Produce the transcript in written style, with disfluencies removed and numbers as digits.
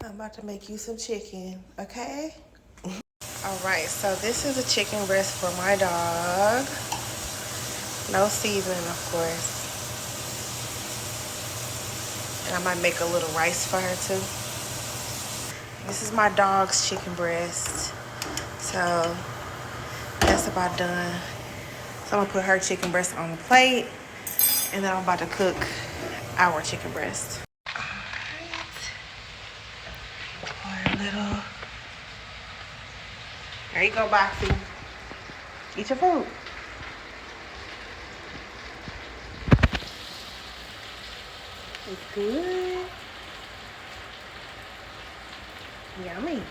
I'm about to make you some chicken, okay? All right, so this is a chicken breast for my dog. No seasoning, of course. And I might make a little rice for her too. This is my dog's chicken breast. So that's about done. So I'm gonna put her chicken breast on the plate, and then I'm about to cook our chicken breast. Alright. Pour a little. There you go, Boxy. Eat your food. It's good. Yummy.